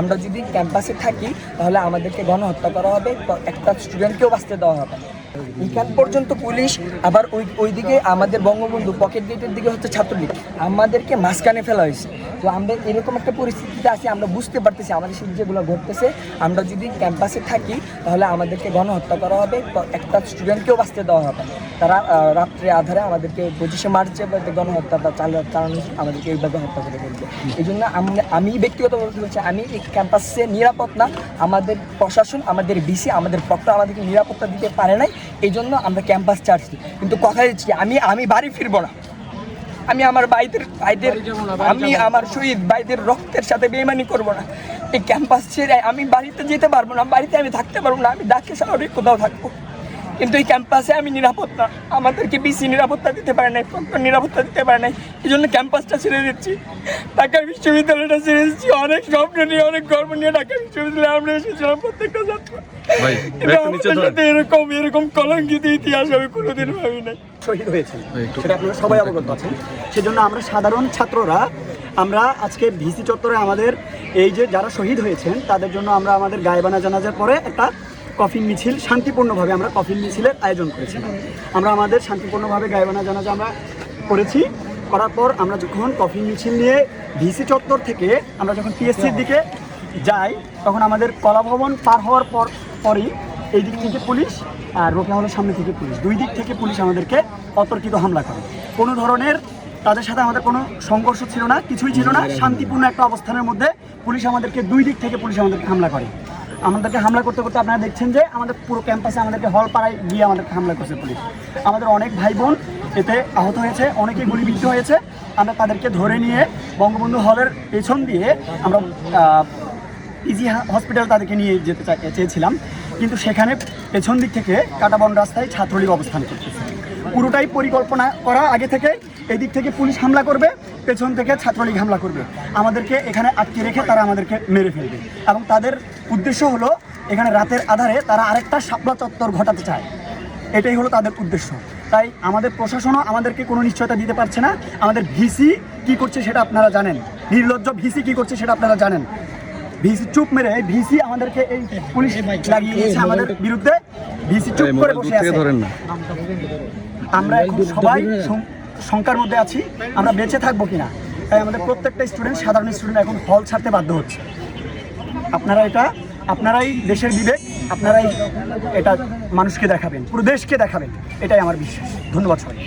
আমরা যদি ক্যাম্পাসে থাকি তাহলে আমাদেরকে গণহত্যা করা হবে, একটা স্টুডেন্টকেও বাঁচতে দেওয়া হবে। এখান পর্যন্ত পুলিশ, আবার ওইদিকে আমাদের বঙ্গবন্ধু পকেট গেটের দিকে হচ্ছে ছাত্রলীগ, আমাদেরকে মাঝখানে ফেলা হয়েছে। তো আমরা এরকম একটা পরিস্থিতিতে আছি, আমরা বুঝতে পারতেছি আমাদের সাথে যেগুলো ঘটতেছে। আমরা যদি ক্যাম্পাসে থাকি তাহলে আমাদেরকে গণহত্যা করা হবে, একটা স্টুডেন্টকেও বাঁচতে দেওয়া হবে। তারা রাত্রে আধারে আমাদেরকে 25শে মার্চে গণহত্যাটা চালানো, আমাদেরকে এইভাবে হত্যা করে ফেলবে। এই জন্য আমি ব্যক্তিগতভাবে বলছি, আমি এই ক্যাম্পাসে নিরাপদ না। আমাদের প্রশাসন, আমাদের ভিসি, আমাদের প্রক্টর আমাদেরকে নিরাপত্তা দিতে পারে নাই, এই জন্য আমরা ক্যাম্পাস ছাড়ছি। কিন্তু কথা দিচ্ছি, আমি বাড়ি ফিরবো না। আমি আমার ভাইদের আমি আমার শহীদ ভাইদের রক্তের সাথে বেইমানি করব না। এই ক্যাম্পাস ছেড়ে আমি বাড়িতে যেতে পারবো না, বাড়িতে আমি থাকতে পারবো না। আমি ঢাকা শহরে কোথাও থাকবো, কিন্তু এই ক্যাম্পাসে আমি নিরাপদ না। আমাদেরকে বিসি নিরাপত্তা দিতে পারে নাই, প্রক্টর নিরাপত্তা দিতে পারে নাই, এই জন্য ক্যাম্পাসটা ছেড়ে দিচ্ছি। ঢাকা বিশ্ববিদ্যালয়টা ছেড়ে দিচ্ছি। অনেক স্বপ্ন নিয়ে, অনেক গর্ব নিয়ে ঢাকা বিশ্ববিদ্যালয়ে আমরা এসেছিলাম প্রত্যেকটা ছাত্র। এরকম কলঙ্কিত ইতিহাস আমি কোনোদিন ভাবি নাই। শহীদ হয়েছে সেটা আপনারা সবাই অবগত আছেন। সেজন্য আমরা সাধারণ ছাত্ররা আমরা আজকে ভিসি চত্বরে আমাদের এই যে যারা শহীদ হয়েছেন তাদের জন্য আমরা আমাদের গায়েবানা জানাজার পরে একটা কফিন মিছিল, শান্তিপূর্ণভাবে আমরা কফিন মিছিলের আয়োজন করেছিলাম। আমরা আমাদের শান্তিপূর্ণভাবে গায়েবানা জানাজা আমরা করার পর আমরা যখন কফিন মিছিল নিয়ে ভিসি চত্বর থেকে আমরা যখন পিএসসির দিকে যাই, তখন আমাদের কলাভবন পার হওয়ার পরই এই দিক থেকে পুলিশ আর রোকেয়া হলের সামনে থেকে পুলিশ, দুই দিক থেকে পুলিশ আমাদেরকে অতর্কিত হামলা করে। কোনো ধরনের তাদের সাথে আমাদের কোনো সংঘর্ষ ছিল না, কিছুই ছিল না। শান্তিপূর্ণ একটা অবস্থানের মধ্যে পুলিশ আমাদেরকে দুই দিক থেকে পুলিশ আমাদেরকে হামলা করে। আমাদেরকে হামলা করতে করতে আপনারা দেখছেন যে আমাদের পুরো ক্যাম্পাসে আমাদেরকে হল পাড়ায় গিয়ে আমাদেরকে হামলা করছে পুলিশ। আমাদের অনেক ভাই বোন এতে আহত হয়েছে, অনেকে গুলিবিদ্ধ হয়েছে। আমরা তাদেরকে ধরে নিয়ে বঙ্গবন্ধু হলের পেছন দিয়ে আমরা ইজি হসপিটাল তাদেরকে নিয়ে যেতে চেয়েছিলাম, কিন্তু সেখানে পেছন দিক থেকে কাঁটাবন রাস্তায় ছাত্রলীগ অবস্থান করতেছে। পুরোটাই পরিকল্পনা করা আগে থেকে। এই দিক থেকে পুলিশ হামলা করবে, পেছন থেকে ছাত্রলীগ হামলা করবে, আমাদেরকে এখানে আটকে রেখে তারা আমাদেরকে মেরে ফেলবে। এবং তাদের উদ্দেশ্য হলো এখানে রাতের আধারে তারা আরেকটা শাপলা চত্বর ঘটাতে চায়, এটাই হলো তাদের উদ্দেশ্য। তাই আমাদের প্রশাসনও আমাদেরকে কোনো নিশ্চয়তা দিতে পারছে না। আমাদের ভিসি কি করছে সেটা আপনারা জানেন, নির্লজ্জ ভিসি কি করছে সেটা আপনারা জানেন। ভিসি চুপ মেরে, ভিসি আমাদেরকে এই পুলিশ লাগিয়ে দিয়েছে আমাদের বিরুদ্ধে। ভিসি চুপ করে বসে আছে। আমরা এখন সবাই শঙ্কার মধ্যে আছি, আমরা বেঁচে থাকবো কিনা। তাই আমাদের প্রত্যেকটা স্টুডেন্ট, সাধারণ স্টুডেন্ট এখন হল ছাড়তে বাধ্য হচ্ছে। আপনারাই দেশের বিবেক, আপনারাই এটা মানুষকে দেখাবেন, পুরো দেশকে দেখাবেন, এটাই আমার বিশ্বাস। ধন্যবাদ সবাই।